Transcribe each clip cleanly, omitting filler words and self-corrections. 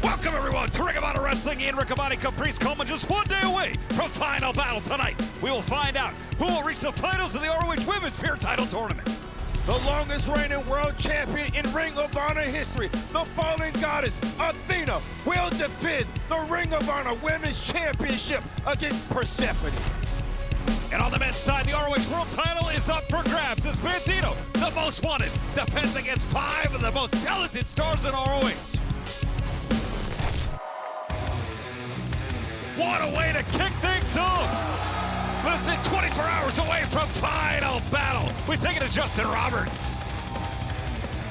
Welcome everyone to Ring of Honor Wrestling in Riccaboni Caprice Coleman, just 1 day away from Final Battle tonight. We will find out who will reach the finals of the ROH Women's Pure Title Tournament. The longest reigning world champion in Ring of Honor history, the fallen goddess Athena, will defend the Ring of Honor Women's Championship against Persephone. And on the men's side, the ROH World Title is up for grabs as Bandito, the most wanted, defends against 5 of the most talented stars in ROH. What a way to kick things off! Less than 24 hours away from Final Battle. We take it to Justin Roberts.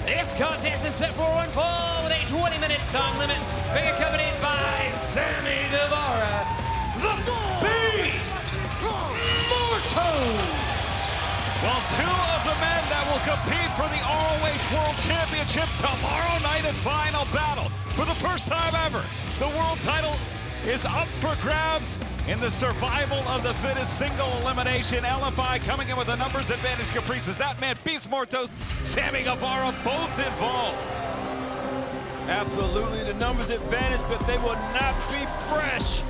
This contest is set for one fall with a 20-minute time limit, being accompanied by Sammy Guevara, the Beast, Mortos. Well, 2 of the men that will compete for the ROH World Championship tomorrow night at Final Battle. For the first time ever, the world title is up for grabs in the survival of the fittest single elimination. LFI coming in with a numbers advantage. Caprice is that man. Beast Mortos, Sammy Guevara, both involved. Absolutely the numbers advantage, but they will not be fresh.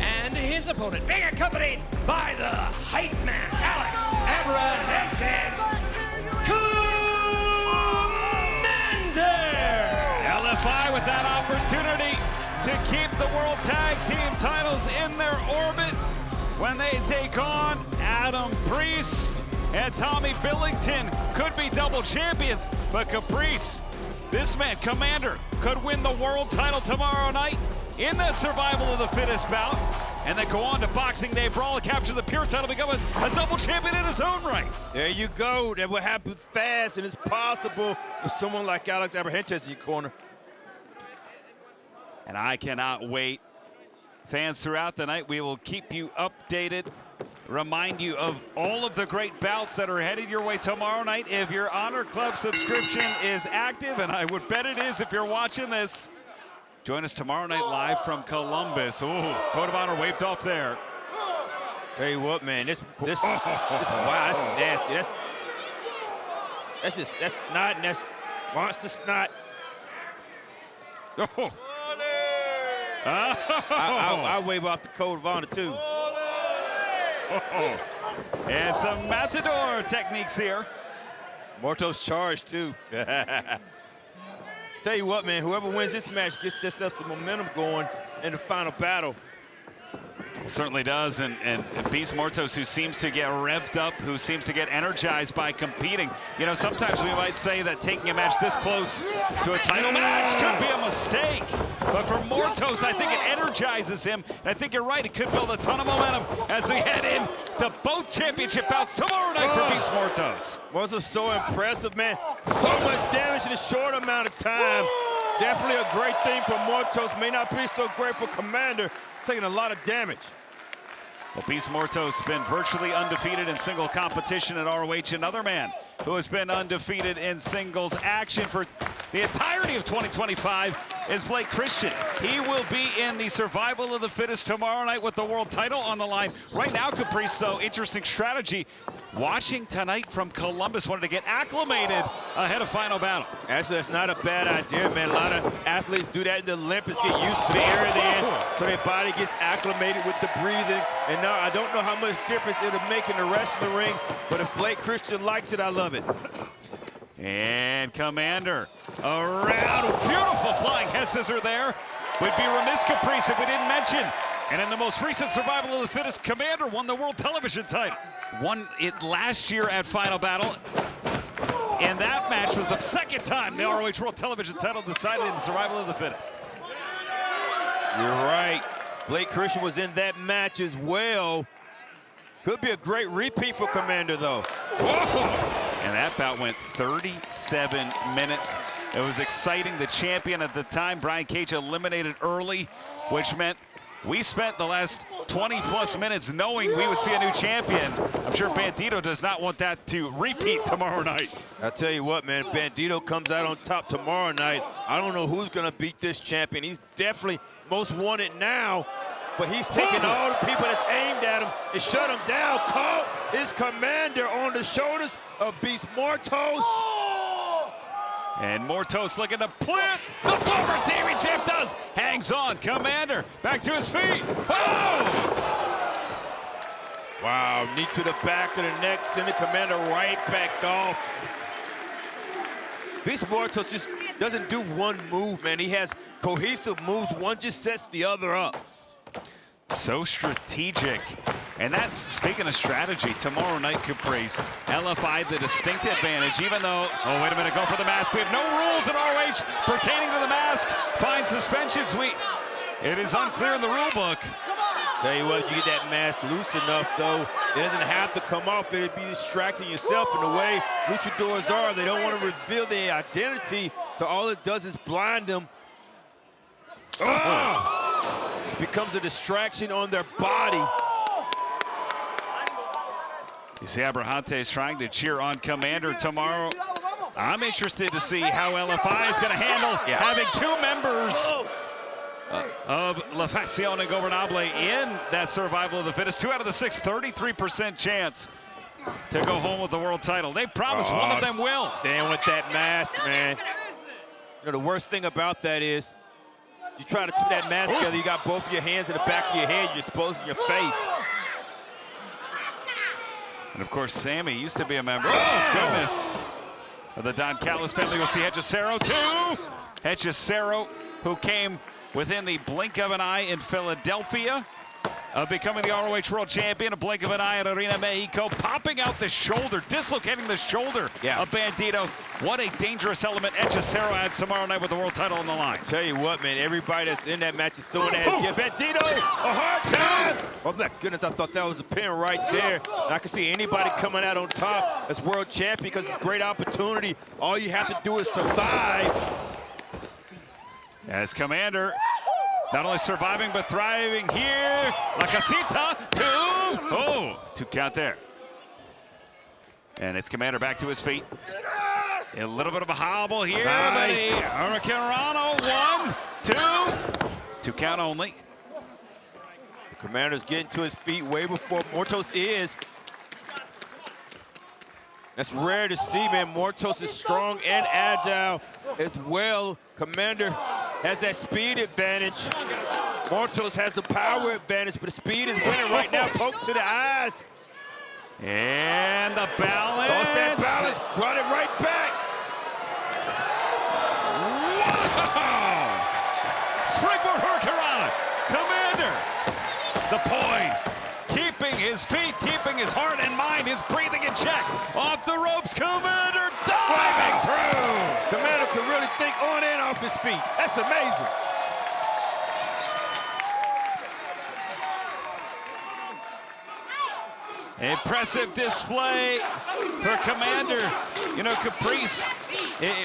And his opponent being accompanied by the hype man, Alex Abrahantes Commander. LFI with that opportunity to keep the World Tag Team titles in their orbit when they take on Adam Priest and Tommy Billington. Could be double champions, but Caprice, this man, Commander, could win the world title tomorrow night in that survival of the fittest bout, and then go on to Boxing Day Brawl, capture the pure title, become a double champion in his own right. There you go. That will happen fast, and it's possible with someone like Alex Abrahantes in your corner. And I cannot wait. Fans throughout the night, we will keep you updated, remind you of all of the great bouts that are headed your way tomorrow night. If your Honor Club subscription is active, and I would bet it is if you're watching this, join us tomorrow night live from Columbus. Ooh, Code of Honor waved off there. Tell you what, man, this wow, that's nasty. That's snot, and that's monster snot. Oh. I wave off the Code of Honor too. And some matador techniques here. Mortos charged too. Tell you what, man, whoever wins this match gets themselves some momentum going in the final battle. Certainly does, and Beast Mortos, who seems to get revved up, who seems to get energized by competing. You know, sometimes we might say that taking a match this close to a title match could be a mistake. But for Mortos, I think it energizes him. And I think you're right, it could build a ton of momentum as we head in to both championship bouts tomorrow night for Beast Mortos. Was so impressive, man. So much damage in a short amount of time. Definitely a great thing for Mortos. May not be so great for Commander. Taking a lot of damage. Well, Beast Mortos been virtually undefeated in single competition at ROH. Another man who has been undefeated in singles action for the entirety of 2025 is Blake Christian. He will be in the survival of the fittest tomorrow night with the world title on the line. Right now, Caprice, though, interesting strategy. Watching tonight from Columbus, wanted to get acclimated ahead of Final Battle. Actually, that's not a bad idea, man. A lot of athletes do that in the Olympics, get used to the area they're in, so their body gets acclimated with the breathing. And now I don't know how much difference it'll make in the rest of the ring, but if Blake Christian likes it, I love it. And Commander around, beautiful flying head scissor there. We'd be remiss, Caprice, if we didn't mention. And in the most recent survival of the fittest, Commander won the world television title. Won it last year at Final Battle. And that match was the second time the ROH World Television title decided in the survival of the fittest. You're right. Blake Christian was in that match as well. Could be a great repeat for Commander, though. Whoa! And that bout went 37 minutes. It was exciting. The champion at the time, Brian Cage, eliminated early, which meant we spent the last 20-plus minutes knowing we would see a new champion. I'm sure Bandito does not want that to repeat tomorrow night. I'll tell you what, man, Bandito comes out on top tomorrow night. I don't know who's going to beat this champion. He's definitely most wanted now, but he's taking all the people that's aimed at him and shut him down. Caught his Commander on the shoulders of Beast Mortos. And Mortos looking to plant. The former TV champ does. Hangs on. Commander back to his feet. Oh! Wow, knee to the back of the neck, sending Commander right back off. Beast Mortos just doesn't do one move, man. He has cohesive moves. One just sets the other up. So strategic. And that's, speaking of strategy, tomorrow night, Caprice, LFI the distinct advantage, even though, oh, wait a minute, go for the mask. We have no rules in ROH pertaining to the mask. Fine suspensions. It is unclear in the rule book. Tell you what, you get that mask loose enough, though, it doesn't have to come off. It'd be distracting yourself in the way luchadors are. They don't want to reveal their identity, so all it does is blind them. It becomes a distraction on their body. You see Abrahante is trying to cheer on Commander tomorrow. I'm interested to see how LFI is going to handle having two members of La Facción Ingobernable in that survival of the fittest. 2 out of the 6, 33% chance to go home with the world title. They promised one of them will. Staying with that mask, man. You know, the worst thing about that is you try to put that mask together, you got both of your hands in the back of your head, you're exposing your face. And of course, Sammy used to be a member, oh goodness, of the Don Callis family. We'll see Hechicero too. Hechicero, who came within the blink of an eye in Philadelphia, becoming the ROH World Champion, a blink of an eye at Arena Mexico, popping out the shoulder, dislocating the shoulder of Bandito. What a dangerous element Hechicero adds tomorrow night with the world title on the line. Tell you what, man, everybody that's in that match is so nasty. Give Bandito a hard time. Oh my goodness, I thought that was a pin right there. And I can see anybody coming out on top as world champion because it's a great opportunity. All you have to do is survive. As Commander, not only surviving, but thriving here. La Casita, 2. Oh, 2 count there. And it's Commander back to his feet. A little bit of a hobble here. Nice. Hurricanrano, 1, 2. 2 count only. The Commander's getting to his feet way before Mortos is. That's rare to see, man. Mortos is strong and agile as well. Commander has that speed advantage. Mortos has the power advantage, but the speed is winning right now. Poke to the eyes. And the balance. Lost that balance, brought it right back. Wow! Springboard Hurricanrana. Commander, the poise. Keeping his feet, keeping his heart and mind, his breathing in check. Off the ropes, Commander diving through. Commander can really think on and off his feet. That's amazing. Impressive display for Commander. You know, Caprice,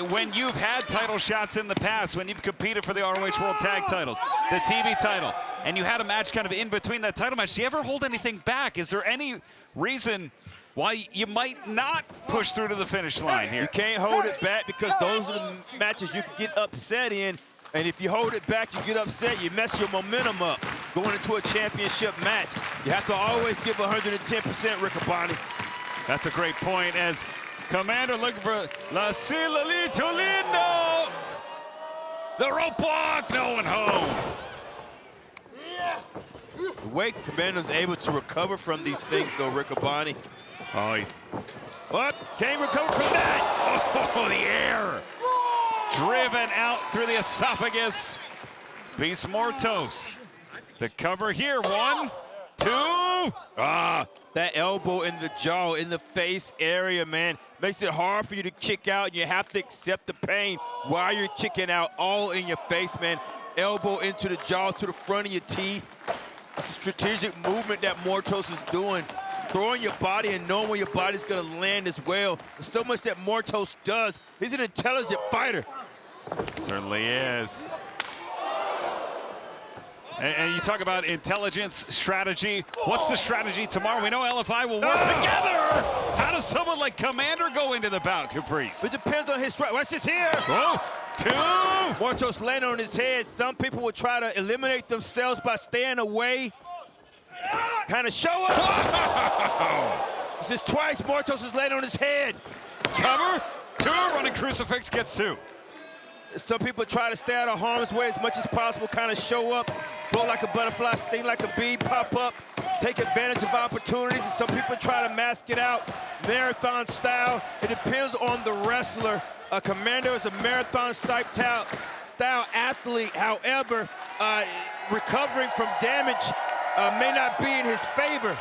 when you've had title shots in the past, when you've competed for the ROH World Tag titles, the TV title, and you had a match kind of in between that title match, do you ever hold anything back? Is there any reason why you might not push through to the finish line here? You can't hold it back because those are the matches you can get upset in. And if you hold it back, you get upset, you mess your momentum up going into a championship match. You have to always give 110%, Riccaboni. That's a great point, as Commander looking for La Cilalito Lindo. The rope walk, no one home. The way Commander's able to recover from these things, though, Riccaboni. Oh, What? Can't recover from that. oh, the air. Driven out through the esophagus. Beast Mortos. The cover here, 1, 2. That elbow in the jaw, in the face area, man, makes it hard for you to kick out. You have to accept the pain while you're kicking out, all in your face, man. Elbow into the jaw, to the front of your teeth. It's a strategic movement that Mortos is doing. Throwing your body and knowing where your body's gonna land as well. There's so much that Mortos does. He's an intelligent fighter. Certainly is. And you talk about intelligence, strategy. What's the strategy tomorrow? We know LFI will work together. How does someone like Commander go into the bout, Caprice? It depends on his strategy. Watch this here. Oh, 2. Mortos landing on his head. Some people will try to eliminate themselves by staying away. Kind of show up. Wow. This is twice Mortos is laying on his head. Cover. 2, running crucifix gets 2. Some people try to stay out of harm's way as much as possible, kind of show up, float like a butterfly, sting like a bee, pop up, take advantage of opportunities, and some people try to mask it out, marathon style. It depends on the wrestler. Commander is a marathon style athlete. However, recovering from damage may not be in his favor.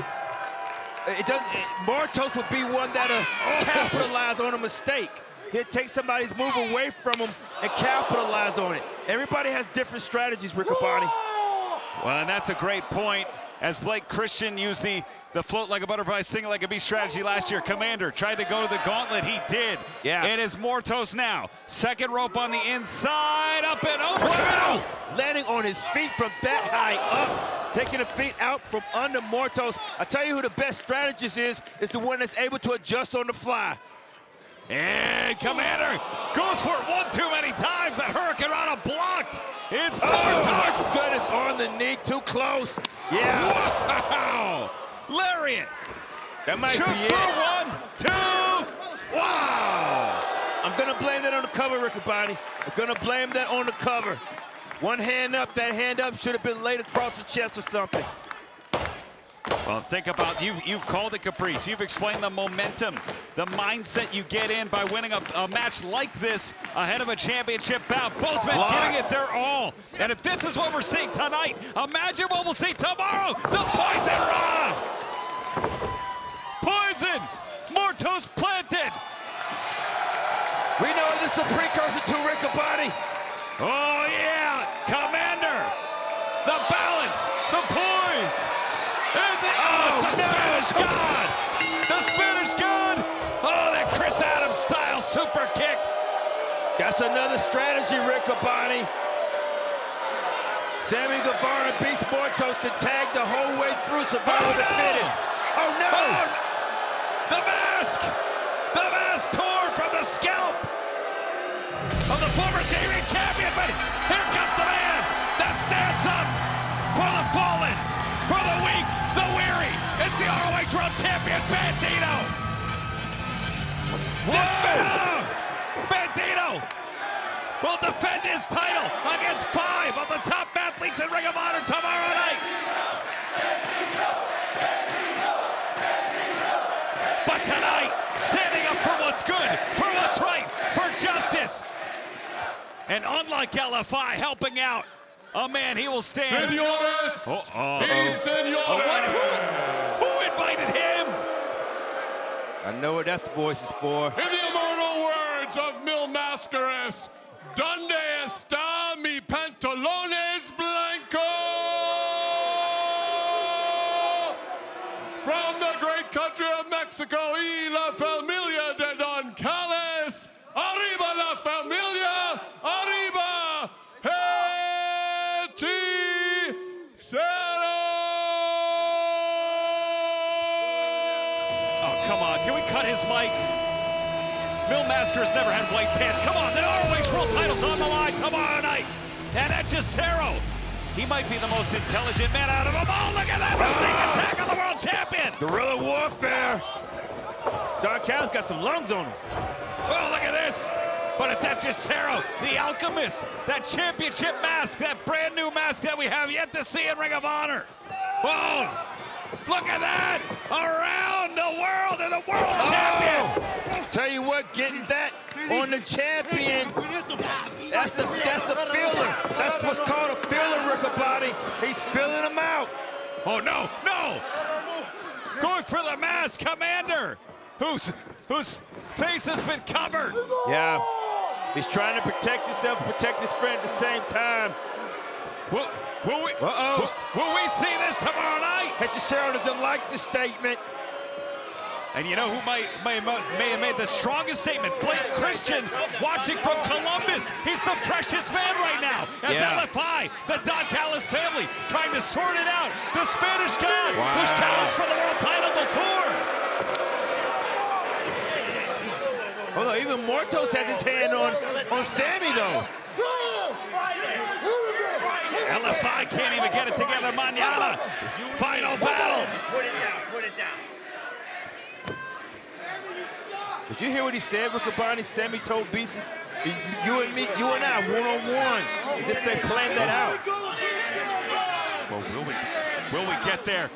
Martos would be one that'll capitalize on a mistake. He'll take somebody's move away from him and capitalize on it. Everybody has different strategies, Riccoboni. Well, and that's a great point. As Blake Christian used the float like a butterfly, sting like a bee strategy last year. Commander tried to go to the gauntlet. He did. Yeah. It is Martos now. Second rope on the inside, up and over. Wow. Landing on his feet from that high up. Taking the feet out from under Martos. I tell you who the best strategist is the one that's able to adjust on the fly. And Commander goes for it one too many times. That Hurricane Rana blocked. It's Martos. Oh, goodness, on the knee, too close. Yeah. Wow. Lariat. That might Shoot be through 1, 2. Wow. I'm gonna blame that on the cover, Riccoboni. I'm gonna blame that on the cover. One hand up, that hand up should have been laid across the chest or something. Well, think about, you've called it caprice. You've explained the momentum, the mindset you get in by winning a match like this ahead of a championship bout. Both men giving it their all. And if this is what we're seeing tonight, imagine what we'll see tomorrow. The Poison Rana. Poison. Martos planted. We know this is a precursor to Riccoboni. Oh, yeah. Commander. The balance. The poise. And the Spanish God! The Spanish God! Oh, that Chris Adams style super kick! That's another strategy, Riccoboni. Sammy Guevara beats Martos to tag the whole way through survival of the fittest. Oh, no! Oh, the mask! The mask torn from the scalp of the former TV champion, but here comes the man that stands up for the fallen, for the weak, the weary. It's the ROH World Champion, Bandito. Bandito will defend his title against 5 of the top athletes in Ring of Honor tomorrow night. But tonight, standing up for what's good, for what's right, for justice. And unlike LFI, helping out a man he will stand. Senores, senores. Who invited him? I know what that voice is for. In the immortal words of Mil Mascaras, Donde está mi pantalones blanco? From the great country of Mexico, y la familia de Don Callis. Arriba la familia, arriba, Oh, come on. Can we cut his mic? Mil Mascaras never had white pants. Come on, the ROH World title's on the line tomorrow night. And at Cesaro, he might be the most intelligent man out of them all. Look at that, the sneak attack on the world champion. Guerrilla warfare. Don Callis got some lungs on him. Oh, look at this. But it's at Cesaro, the Alchemist, that championship mask, that brand new mask that we have yet to see in Ring of Honor. Whoa, look at that. Around the world and the world champion. Tell you what, getting that on the champion, that's the filler. That's what's called a filler, Riccoboni. He's filling him out. Oh, no, no. Going for the mask, Commander, whose face has been covered. Yeah, he's trying to protect himself, protect his friend at the same time. Will we see this tomorrow night? Cesaro doesn't like the statement. And you know who may have made the strongest statement? Blake Christian, watching from Columbus. He's the freshest man right now. As LFI, the Don Callis family, trying to sort it out. The Spanish God, who's challenged for the world title before. Although even Martos has his hand on Sammy, though. LFI can't even get it together. Mañana, final battle. He's Did you hear what he said, Riccaboni? Sammy told Beast, you and me, you and I, one-on-one, as if they planned that out. Well, will we get there?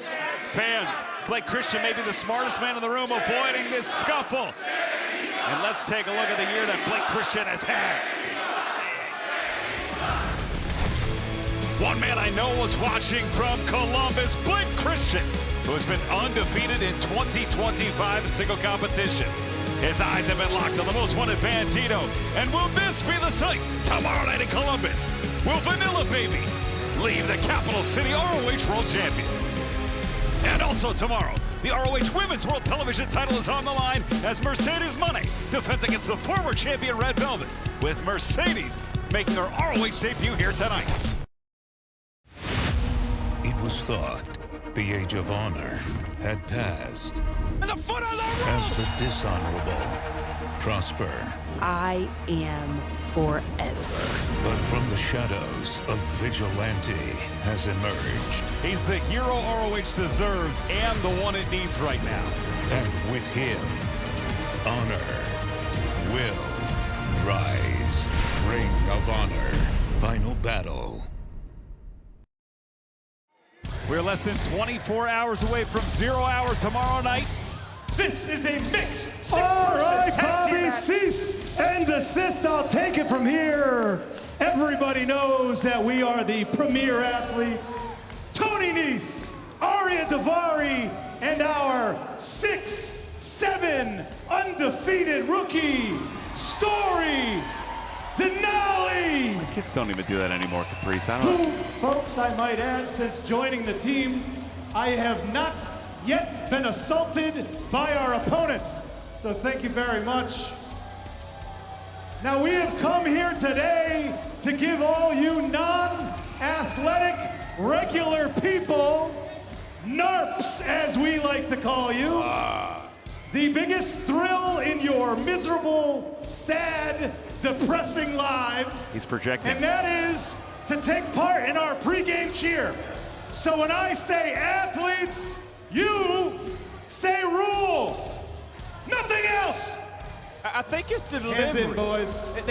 Fans, Blake Christian may be the smartest man in the room avoiding this scuffle. And let's take a look at the year that Blake Christian has had. One man I know was watching from Columbus, Blake Christian, who has been undefeated in 2025 in single competition. His eyes have been locked on the most wanted Bandito. And will this be the sight tomorrow night in Columbus? Will Vanilla Baby leave the capital city ROH World Champion? And also tomorrow, the ROH Women's World Television title is on the line as Mercedes Moné defends against the former champion Red Velvet, with Mercedes making her ROH debut here tonight. It was thought the age of honor had passed. And the foot on the rope! As the dishonorable prosper. I am forever. But from the shadows, a vigilante has emerged. He's the hero ROH deserves and the one it needs right now. And with him, honor will rise. Ring of Honor. Final battle. We're less than 24 hours away from 0 hour tomorrow night. This is a mixed All right, Bobby, cease and desist. I'll take it from here. Everybody knows that we are the premier athletes. Tony Nese, Ariya Daivari, and our 6'7" undefeated rookie, Story Denali. Kids don't even do that anymore, Caprice. I don't know. Who, folks, I might add, since joining the team, I have not yet been assaulted by our opponents. So thank you very much. Now we have come here today to give all you non-athletic, regular people, NARPs as we like to call you, the biggest thrill in your miserable, sad, depressing lives. He's projecting. And that is to take part in our pregame cheer. So when I say athletes, you say rule. Nothing else. I think it's the delivery. Hands in, boys. You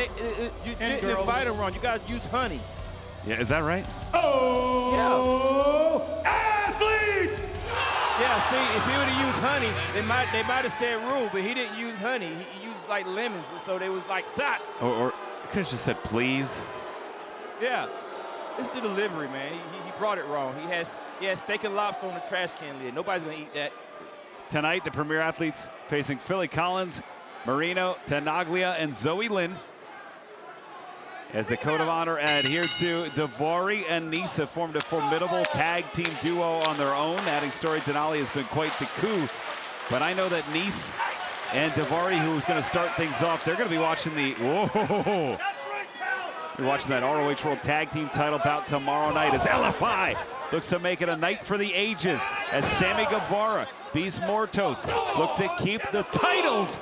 And didn't girls. invite him wrong. You guys use honey. Yeah, is that right? Oh, athletes! Yeah, see, if he would have used honey, they might have said rule, but he didn't use honey. He used like lemons, and so they was like shots. Or could have just said please. Yeah, it's the delivery, man. He brought it wrong. He has steak and lobster on the trash can lid. Nobody's gonna eat that. Tonight, the premier athletes facing Philly Collins, Marino, Tenaglia, and Zoe Lynn. As the code of honor adhered to, Daivari and Nese have formed a formidable tag team duo on their own. Adding Story Denali has been quite the coup. But I know that Nese and Daivari, who's going to start things off, they're going to be watching the, whoa. You're watching that ROH World Tag Team title bout tomorrow night as LFI looks to make it a night for the ages as Sammy Guevara, Beast Mortos look to keep the titles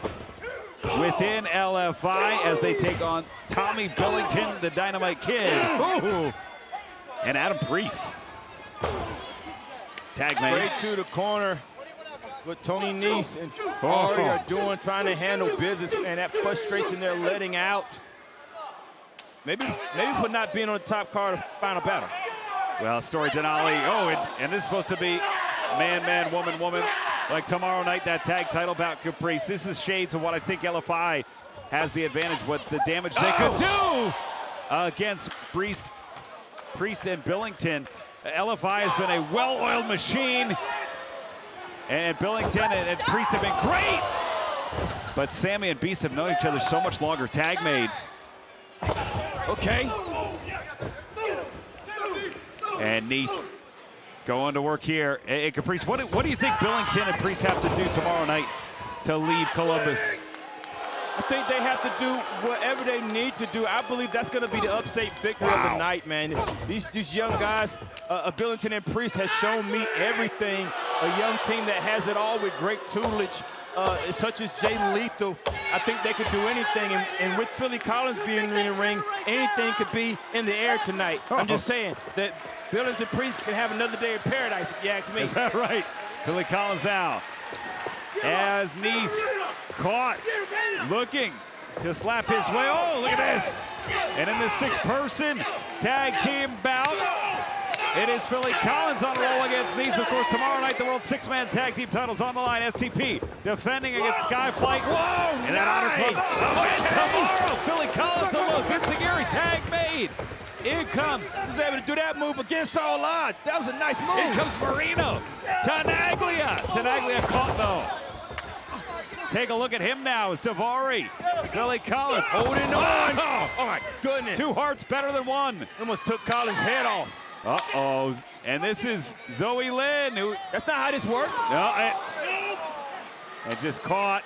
within LFI as they take on Tommy Billington, the Dynamite Kid. Ooh. And Adam Priest. Tag man. Straight to the corner. What Tony Nese and Ari are doing, trying to handle business, and that frustration they're letting out. Maybe for not being on the top card of Final Battle. Well, Story Denali. Oh, and this is supposed to be man, woman. Like tomorrow night, that tag title bout, Caprice. This is shades of what I think LFI has the advantage, what the damage they could do against Priest and Billington. LFI has been a well-oiled machine, and Billington and Priest have been great. But Sammy and Beast have known each other so much longer. Tag made. Okay. And Nese going to work here. Hey, Caprice, what do you think Billington and Priest have to do tomorrow night to leave Columbus? I think they have to do whatever they need to do. I believe that's going to be the upset victory of the night, man. These young guys, Billington and Priest has shown me everything. A young team that has it all with great tutelage, such as Jay Lethal. I think they could do anything. And with Philly Collins being in the ring, anything could be in the air tonight. I'm just saying that Billington and Priest can have another day of paradise, if you ask me. Is that right? Philly Collins now. As Nese caught looking to slap his way. Oh, look at this. And in this 6-person tag team bout, it is Philly Collins on a roll against these. Of course, tomorrow night, the World 6-Man Tag Team titles on the line. STP defending against Skyflight. Whoa, and that Honor Club. Tomorrow, Philly Collins almost Enziguri tag made. In comes. He was able to do that move against all odds. That was a nice move. In comes Marino. Tenaglia. Tenaglia caught, though. Take a look at him now. It's Davari. Philly Collins holding on. Oh, my goodness. 2 hearts better than 1. Almost took Collins' head off. Uh-oh. And this is Zoe Lynn, who... That's not how this works. No, and just caught.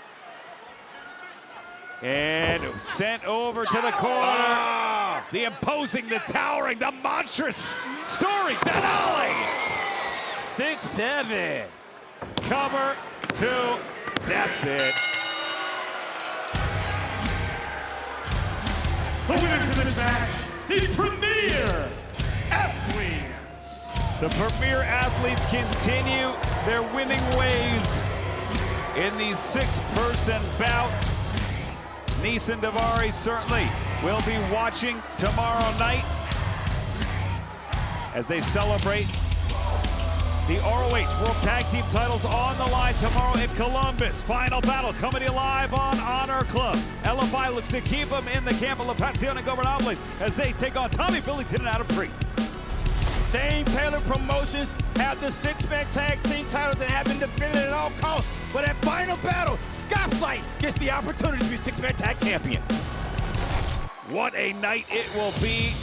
And sent over to the corner. The imposing, the towering, the monstrous Story Denali. 6-7. Cover 2. That's it. The winners of this match, the Premier Athletes. The Premier Athletes continue their winning ways in these 6-person bouts. Nice and Davari certainly will be watching tomorrow night as they celebrate the ROH World Tag Team titles on the line tomorrow in Columbus. Final battle coming to you live on Honor Club. LFI looks to keep them in the camp of La Pasión and Gobernables as they take on Tommy Billington and Adam Priest. Dane Taylor Promotions have the 6-man tag team titles and have been defended at all costs. But at final battle, Skyflight gets the opportunity to be 6-man tag champions. What a night it will be,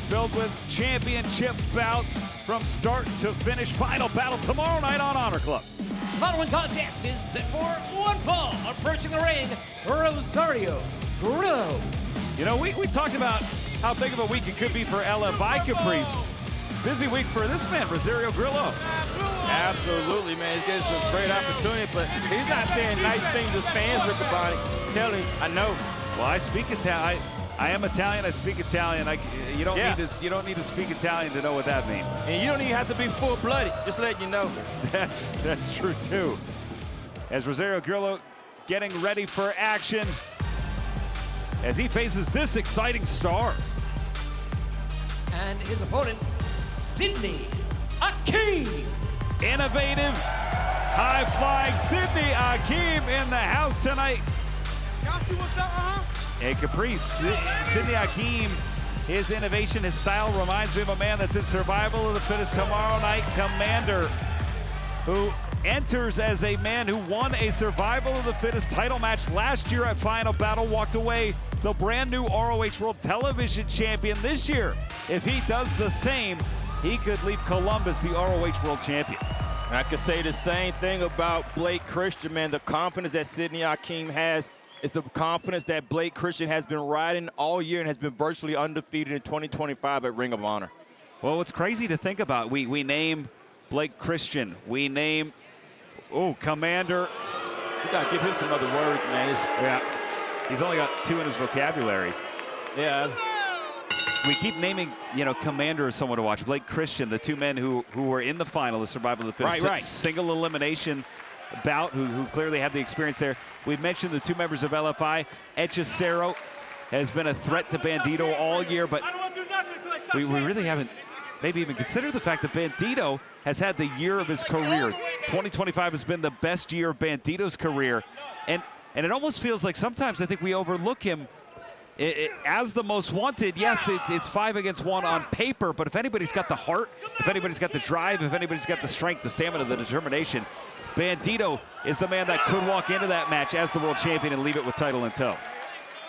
filled with championship bouts from start to finish. Final battle tomorrow night on Honor Club. Following contest is set for 1 fall. Approaching the ring, Rosario Grillo. You know, we talked about how big of a week it could be for LFI Caprice. Busy week for this man, Rosario Grillo. Absolutely, man. It's just a great opportunity, but he's not saying nice things to fans with the body. Tell him, I know. Well, I speak Italian. I am Italian. I speak Italian. You don't need to speak Italian to know what that means. And you don't even have to be full-blooded. Just let you know. That's true too. As Rosario Grillo getting ready for action as he faces this exciting star. And his opponent, Sydney Akeem. Innovative, high-flying Sydney Akeem in the house tonight. Y'all see what's up, Hey, Caprice, Sydney Akeem, his innovation, his style reminds me of a man that's in Survival of the Fittest tomorrow night, Commander, who enters as a man who won a Survival of the Fittest title match last year at Final Battle, walked away the brand new ROH World Television Champion this year. If he does the same, he could leave Columbus the ROH World Champion. I could say the same thing about Blake Christian, man. The confidence that Sydney Akeem has is the confidence that Blake Christian has been riding all year and has been virtually undefeated in 2025 at Ring of Honor. Well, it's crazy to think about. We name Blake Christian. We name, Commander. You got to give him some other words, man. Yeah, he's only got 2 in his vocabulary. Yeah. We keep naming, Commander as someone to watch. Blake Christian, the 2 men who were in the final, the Survival of the Fittest. Right. Single elimination bout, who clearly have the experience there. We've mentioned the 2 members of LFI. Hechicero has been a threat to Bandito all year, but we really haven't maybe even considered the fact that Bandito has had the year of his career. 2025 has been the best year of Bandito's career, and it almost feels like sometimes I think we overlook him as the most wanted. Yes, it's 5 against 1 on paper, but if anybody's got the heart, if anybody's got the drive, if anybody's got the strength, the stamina, the determination, Bandito is the man that could walk into that match as the world champion and leave it with title in tow.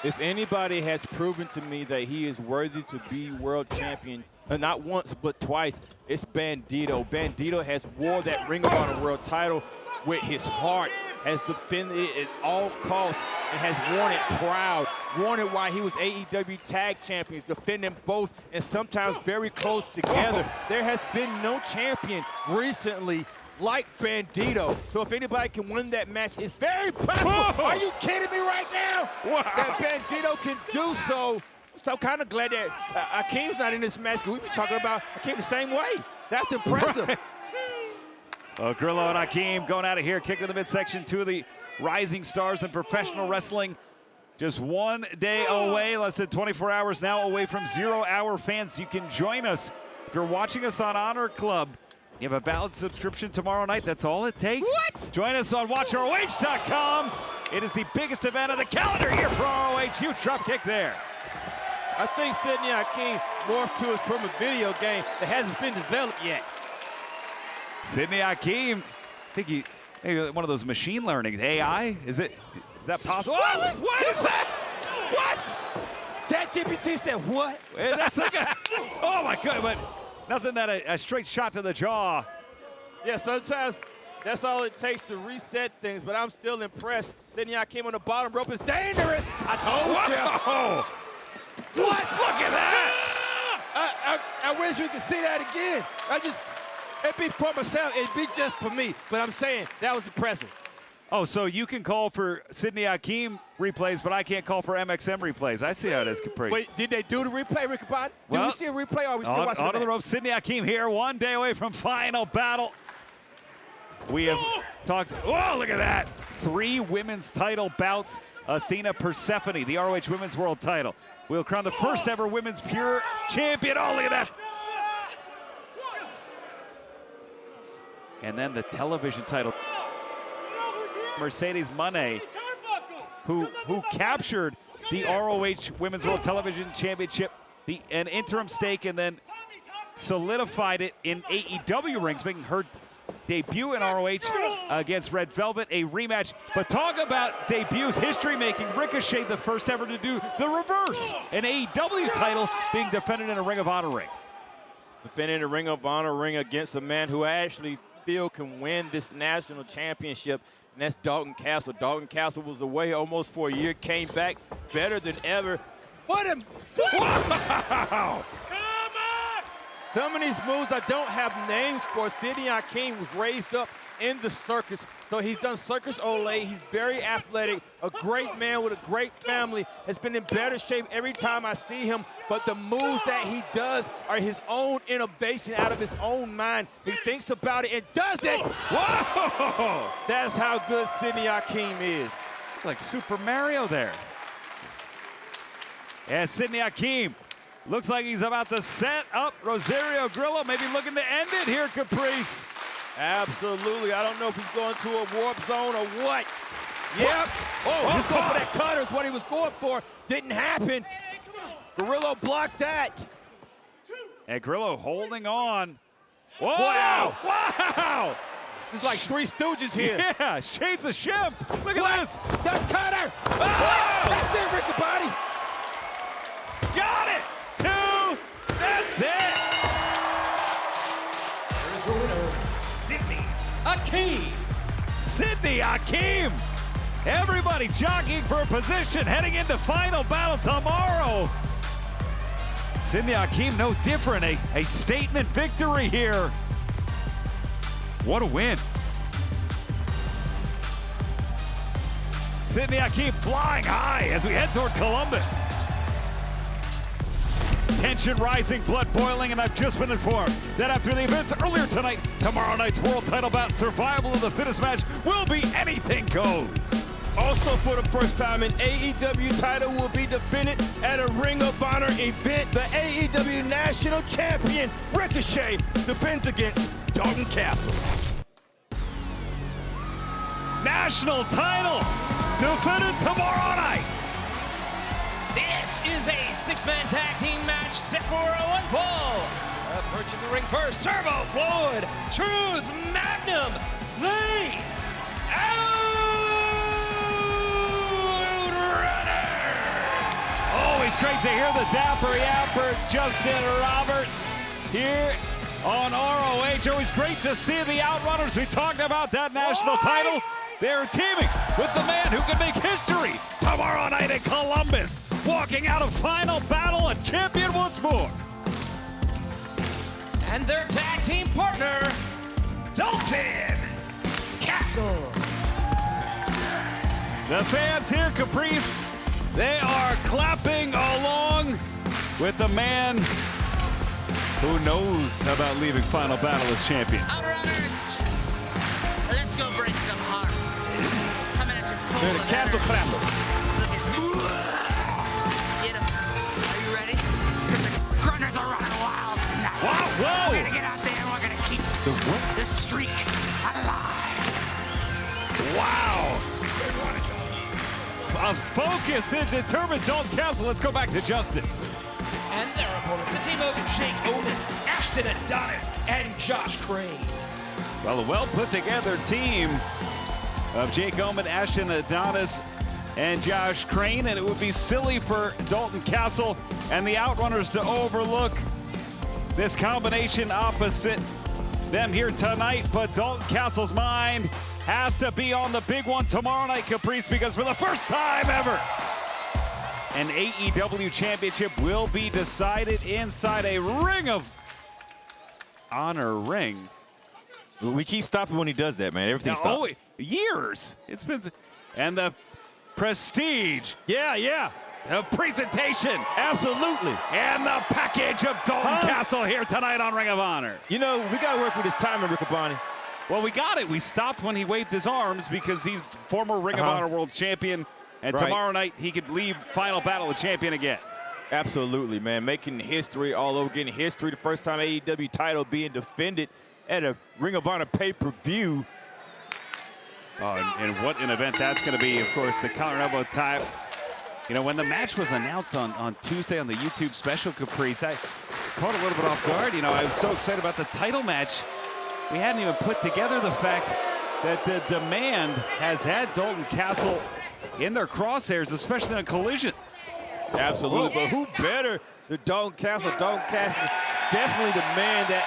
If anybody has proven to me that he is worthy to be world champion, not once but twice, it's Bandito. Bandito has wore that Ring of Honor world title with his heart, has defended it at all costs, and has worn it proud, worn it while he was AEW Tag Champions, defending both and sometimes very close together. There has been no champion recently like Bandito. So if anybody can win that match, it's very possible. Are you kidding me right now? That Bandito can do so. So I'm kind of glad that Akeem's not in this match, because we've been talking about Akeem the same way. That's impressive. Right. Grillo and Akeem going out of here, kick to the midsection. 2 of the rising stars in professional wrestling Just 1 day away, less than 24 hours now away from 0 Hour fans. You can join us. If you're watching us on Honor Club, you have a valid subscription tomorrow night. That's all it takes. What? Join us on WatchROH.com. It is the biggest event of the calendar here for ROH. Huge drop kick there. I think Sidney Hakim morphed to us from a video game that hasn't been developed yet. Sidney Hakim, I think he maybe one of those machine learning AI. Is that possible? Oh, what is that? What? ChatGPT said what? That's like a, oh my God, but nothing that a straight shot to the jaw. Yeah, sometimes that's all it takes to reset things, but I'm still impressed. Sidney Hakim on the bottom rope is dangerous. I told you. What? Look at that! I wish we could see that again. It'd be for myself. It'd be just for me. But I'm saying that was impressive. Oh, so you can call for Sidney Hakim replays, but I can't call for MXM replays. I see how it is, Capri. Wait, did they do the replay, Ricky Bond? Did we see a replay, or are we still watching onto the rope, Sidney Hakim here, 1 day away from final battle. We have talked, oh, look at that. 3 women's title bouts. Athena Persephone, the ROH Women's World title. We'll crown the first ever women's pure champion. Oh, look at that. And then the television title. Mercedes Moné, who captured the ROH Women's World Television Championship, an interim stake, and then solidified it in AEW rings, making her debut in ROH against Red Velvet, a rematch. But talk about debuts, history-making. Ricochet, the first ever to do the reverse, an AEW title being defended in a Ring of Honor ring. Defending a Ring of Honor ring against a man who I actually feel can win this national championship, and that's Dalton Castle. Dalton Castle was away almost for a year, came back better than ever. Wow! Some of these moves I don't have names for. Sidney Hakim was raised up in the circus, so he's done Circus Olay. He's very athletic, a great man with a great family, has been in better shape every time I see him, but the moves that he does are his own innovation out of his own mind. He thinks about it and does it. Whoa! That's how good Sidney Hakim is. Like Super Mario there. And Sidney Hakim looks like he's about to set up Rosario Grillo, maybe looking to end it here, Caprice. Absolutely. I don't know if he's going to a warp zone or what. Yep. Oh, just going for that cutter is what he was going for. Didn't happen. Grillo blocked that. And Grillo holding on. Whoa! Wow! Wow! There's like 3 Stooges here. Yeah, shades of Shemp. Look at this. The cutter. Oh! That's it, Ricky Body. Got it. 2. That's it. Here's your winner, Sidney Hakim. Sidney Hakim. Everybody jockeying for a position heading into final battle tomorrow. Sidney Hakim, no different. A statement victory here. What a win. Sidney Hakim flying high as we head toward Columbus. Tension rising, blood boiling, and I've just been informed that after the events earlier tonight, tomorrow night's world title bout, survival of the fittest match, will be anything goes. Also, for the first time, an AEW title will be defended at a Ring of Honor event. The AEW National Champion, Ricochet, defends against Dalton Castle. National title defended tomorrow night. This is a 6-man tag team match set for a 1 fall. Approaching the ring first, Turbo Floyd, Truth Magnum, the Outrunners. Always great to hear the dapper yapper Justin Roberts here on ROH. Always great to see the Outrunners. We talked about that national title. They're teaming with the man who can make history tomorrow night in Columbus. Walking out of final battle, a champion once more. And their tag team partner, Dalton Castle. The fans here, Caprice, they are clapping along with the man who knows about leaving final battle as champion. Outrunners, let's go break some hearts. Coming at you full The of Castle energy. Clappers. Outrunners are running wild tonight. Whoa! We're gonna get out there and we're gonna keep the streak alive. Wow! A focused and determined Dalton Castle. Let's go back to Justin. And their opponents, a team of Jake Omen, Ashton Adonis, and Josh Crane. Well, a well put together team of Jake Omen, Ashton Adonis, and Josh Crane, and it would be silly for Dalton Castle and the Outrunners to overlook this combination opposite them here tonight, but Dalton Castle's mind has to be on the big one tomorrow night, Caprice, because for the first time ever, an AEW championship will be decided inside a Ring of Honor ring. We keep stopping when he does that, man. Everything stops. Years. It's been, and the prestige. Yeah. The presentation. Absolutely. And the package of Dalton Castle here tonight on Ring of Honor. You know, we got to work with his timing, Riccaboni. Well, we got it. We stopped when he waved his arms because he's former Ring of Honor World Champion. And tomorrow night, he could leave Final Battle of Champion again. Absolutely, man. Making history all over again. History, the first time AEW title being defended at a Ring of Honor pay-per-view. Oh, and what an event that's going to be. Of course, the counter elbow tie. You know, when the match was announced on Tuesday on the YouTube special, Caprice, I caught a little bit off guard. You know, I was so excited about the title match. We hadn't even put together the fact that the Demand has had Dalton Castle in their crosshairs, especially in a collision. Absolutely, but who better than Dalton Castle? Dalton Castle, definitely the man that,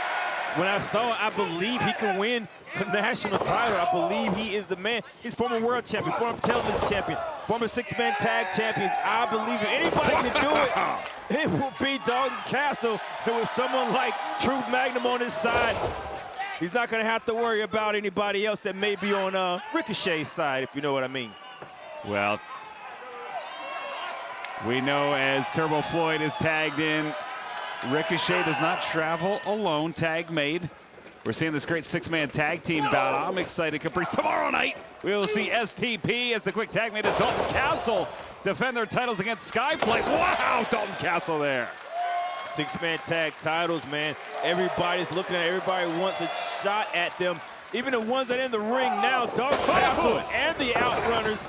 when I saw it, I believe he can win the national title. I believe he is the man. He's former world champion, former television champion, former six-man tag champions. I believe if anybody can do it, it will be Dalton Castle. There was someone like Truth Magnum on his side. He's not going to have to worry about anybody else that may be on Ricochet's side, if you know what I mean. Well, we know as Turbo Floyd is tagged in, Ricochet does not travel alone. Tag made. We're seeing this great six-man tag team bout. I'm excited, Caprice. Tomorrow night, we will see STP as the quick tag made to Dalton Castle defend their titles against Skyflight. Wow, Dalton Castle there. Six-man tag titles, man. Everybody's looking at it. Everybody wants a shot at them. Even the ones that are in the ring now, Dalton Castle and the Outrunners,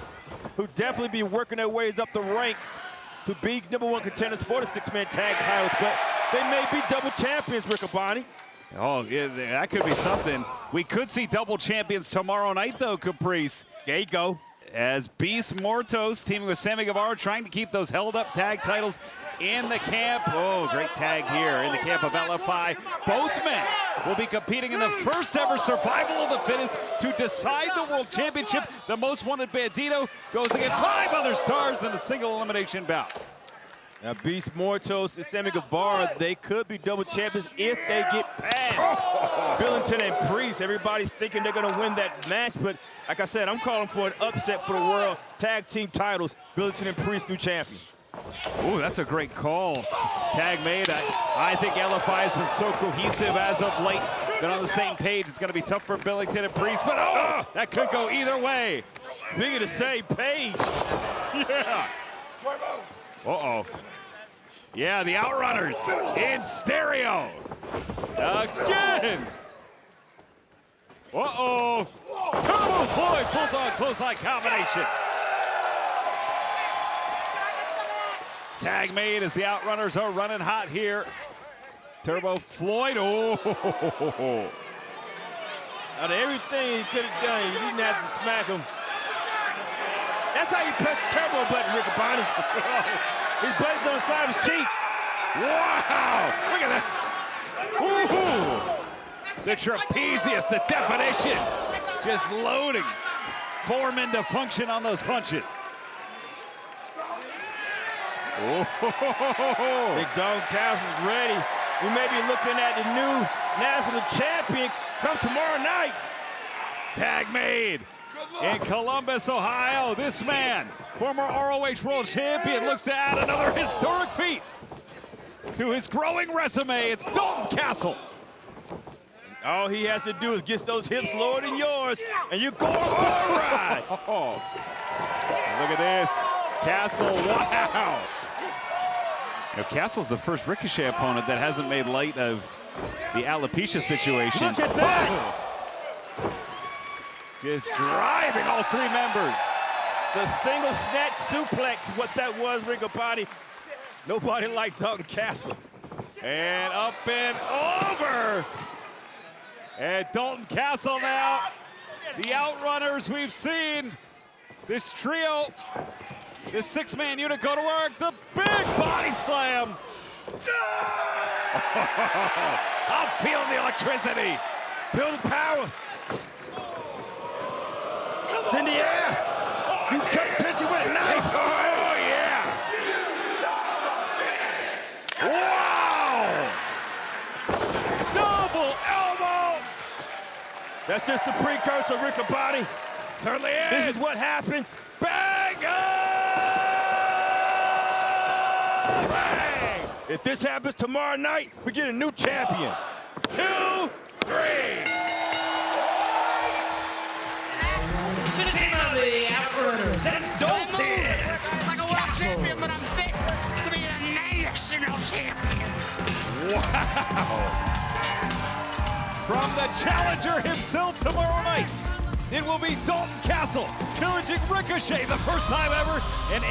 who definitely be working their ways up the ranks to be #1 contenders for the six-man tag titles, but they may be double champions, Riccaboni. Oh, yeah, that could be something. We could see double champions tomorrow night, though, Caprice. There you go. As Beast Mortos teaming with Sammy Guevara trying to keep those held-up tag titles in the camp. Oh, great tag here in the camp of LFI. Both men will be competing in the first ever survival of the fittest to decide the world championship. The most wanted Bandito goes against 5 other stars in a single elimination bout. Now, Beast Mortos and Sammy Guevara, they could be double champions if they get past Billington and Priest. Everybody's thinking they're going to win that match, but like I said, I'm calling for an upset for the world tag team titles. Billington and Priest, new champions. Ooh, that's a great call. Tag made. I think LFI has been so cohesive as of late. Been on the same page. It's going to be tough for Billington and Priest, but that could go either way. Speaking of the same page. Yeah. Uh-oh. Yeah, the Outrunners in stereo. Again. Uh-oh. Turbo Floyd, Bulldog clothesline combination. Tag made as the Outrunners are running hot here. Turbo Floyd, Out of everything he could have done, you didn't have to smack him. That's how you press the turbo button, Riccaboni. His button's on the side of his cheek. Wow, look at that. Ooh. The trapezius, the definition, just loading. Form into function on those punches. Big Dalton Castle's ready. We may be looking at the new national champion come tomorrow night. Tag made in Columbus, Ohio. This man, former ROH World Champion, looks to add another historic feat to his growing resume. It's Dalton Castle. All he has to do is get those hips lower than yours, and you're going for a ride. Look at this. Castle, wow. Now, Castle's the first Ricochet opponent that hasn't made light of the alopecia situation. Look at that! Just driving all three members. The single snatch suplex, what that was, Riccoboni. Nobody liked Dalton Castle. And up and over. And Dalton Castle now. The Outrunners we've seen. This trio, this six-man unit go to work. The big body slam. I'm feeling the electricity. Feel the power. It's in the air. You cut tissue with a knife. Oh, yeah. Wow. Double elbow. That's just the precursor, Riccoboni. Certainly is. This is what happens. Bang! Bang! If this happens tomorrow night, we get a new champion. 2, 3. The team of the Outrunners and Dalton Castle. But I'm fit to be a national champion. Wow! From the challenger himself tomorrow night, it will be Dalton Castle challenging Ricochet, the first time ever. An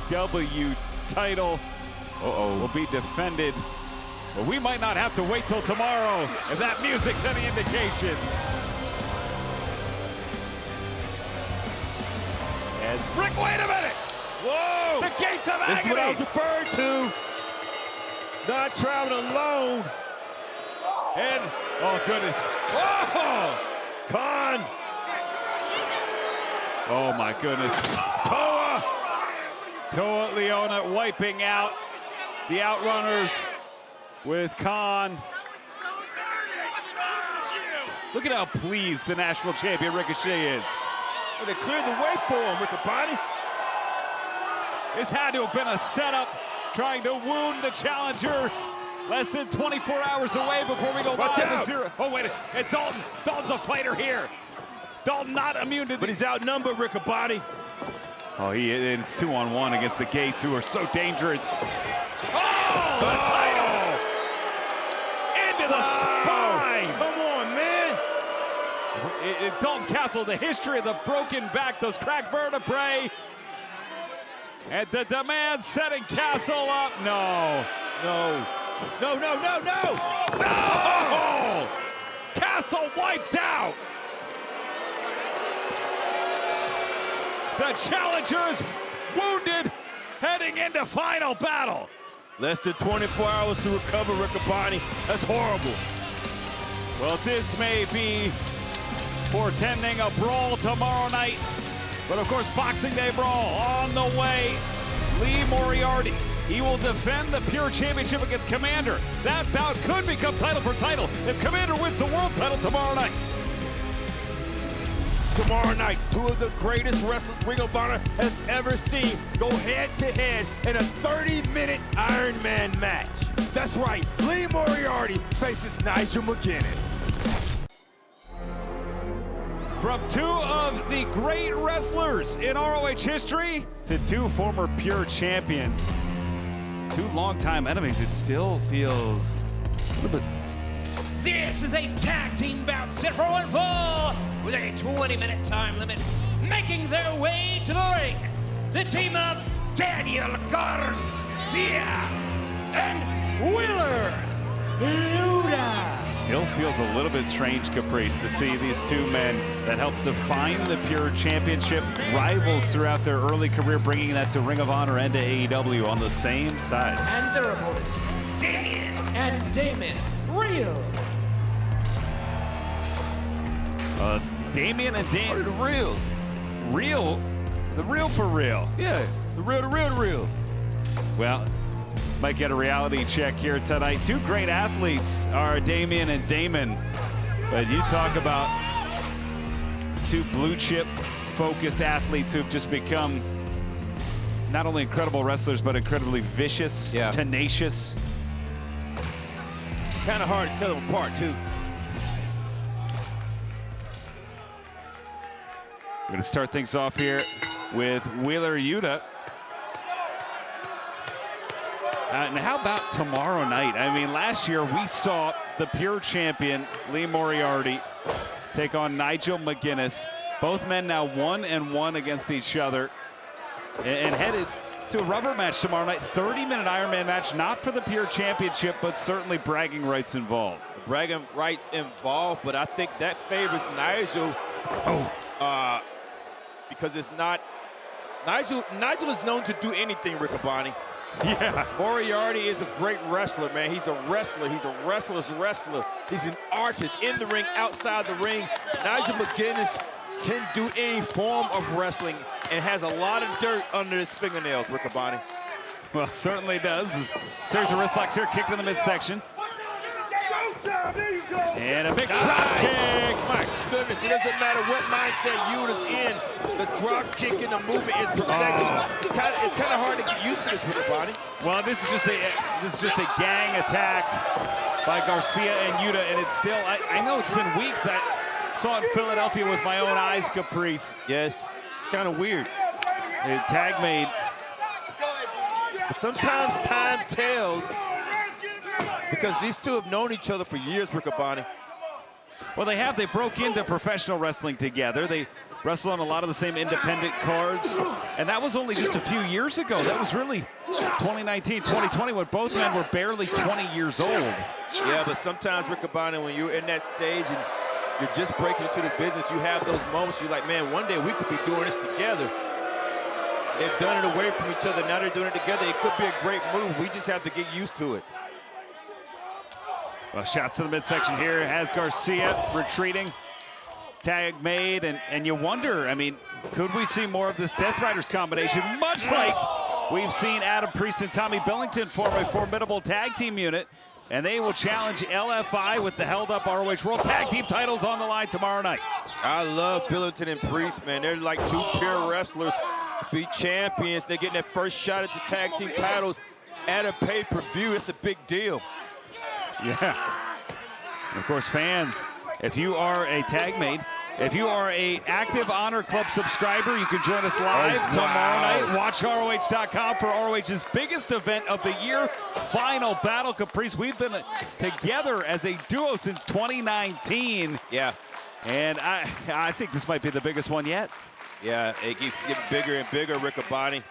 AEW title will be defended. But we might not have to wait till tomorrow if that music's any indication. As Rick, wait a minute! Whoa! The gates of agony! This is what I was referring to. Not traveling alone. And, oh goodness. Whoa! Khan. Oh my goodness. Toa Leona wiping out the Outrunners with Khan. Look at how pleased the national champion Ricochet is. They cleared the way for him, Riccoboni. This had to have been a setup trying to wound the challenger. Less than 24 hours away before we go Watch live out. to 0. Oh, wait. And Dalton's a fighter here. Dalton not immune to But he's outnumbered, Riccoboni. Oh, it's 2-on-1 against the Gates, who are so dangerous. Oh, the title! Into the spine! Come on, man. Dalton Castle, the history of the broken back, those cracked vertebrae. And the demand setting Castle up. No. No. No, no, no, no! No! Castle wiped out! The challenger is wounded, heading into final battle. Less than 24 hours to recover, Riccoboni. That's horrible. Well, this may be portending a brawl tomorrow night. But of course, Boxing Day brawl on the way. Lee Moriarty, he will defend the Pure Championship against Commander. That bout could become title for title if Commander wins the world title tomorrow night. Tomorrow night, two of the greatest wrestlers Ring of Honor has ever seen go head-to-head in a 30-minute Iron Man match. That's right, Lee Moriarty faces Nigel McGuinness. From two of the great wrestlers in ROH history to two former Pure champions, two longtime enemies, it still feels a little bit. This is a tag team bout set for one fall with a 20-minute time limit. Making their way to the ring, the team of Daniel Garcia and Wheeler Yuta. Still feels a little bit strange, Caprice, to see these two men that helped define the Pure Championship, rivals throughout their early career, bringing that to Ring of Honor and to AEW on the same side. And their opponents, Damian and Damon Real. Damian and Damon. What are the reals? Real? The real for real. Yeah, the real to real to real. Well, might get a reality check here tonight. Two great athletes are Damian and Damon. But you talk about two blue chip focused athletes who've just become not only incredible wrestlers, but incredibly vicious, tenacious. Kind of hard to tell them apart, too. We're going to start things off here with Wheeler Yuta. And how about tomorrow night? I mean, last year we saw the pure champion, Lee Moriarty, take on Nigel McGuinness. Both men now 1-1 against each other and headed to a rubber match tomorrow night. 30-minute Ironman match, not for the pure championship, but certainly bragging rights involved. Bragging rights involved, but I think that favors Nigel. Because it's not Nigel is known to do anything, Riccaboni. Yeah. Moriarty is a great wrestler, man. He's a wrestler. He's a wrestler's wrestler. He's an artist in the ring, outside the ring. Nigel McGuinness can do any form of wrestling and has a lot of dirt under his fingernails, Riccaboni. Well, certainly does. Series of wrist locks here, kicked in the midsection. And a big drop kick. My goodness, it doesn't matter what mindset Yuta's in. The drop kick and the movement is perfection. It's kind of hard to get used to this, Riccaboni. Well, this is just a gang attack by Garcia and Yuta, and it's still. I know it's been weeks. I saw it in Philadelphia with my own eyes, Caprice. Yes, it's kind of weird. A tag made. But sometimes time tells, because these two have known each other for years, Riccaboni. Well, they have. They broke into professional wrestling together. They wrestle on a lot of the same independent cards. And that was only just a few years ago. That was really 2019, 2020, when both men were barely 20 years old. Yeah, but sometimes, Riccaboni, when you're in that stage and you're just breaking into the business, you have those moments you're like, man, one day we could be doing this together. They've done it away from each other. Now they're doing it together. It could be a great move. We just have to get used to it. Well, shots to the midsection here has Garcia retreating. Tag made, and you wonder, I mean, could we see more of this Death Riders combination, much like we've seen Adam Priest and Tommy Billington form a formidable tag team unit, and they will challenge LFI with the held-up ROH World Tag Team titles on the line tomorrow night. I love Billington and Priest, man. They're like two pure wrestlers, be champions. They're getting their first shot at the tag team titles at a pay-per-view. It's a big deal. Yeah. And of course, fans, if you are a tag mate, if you are a active Honor Club subscriber, you can join us live tomorrow night. Watch ROH.com for ROH's biggest event of the year, Final Battle. Caprice, we've been together as a duo since 2019. Yeah. And I think this might be the biggest one yet. Yeah, it keeps getting bigger and bigger, Riccaboni.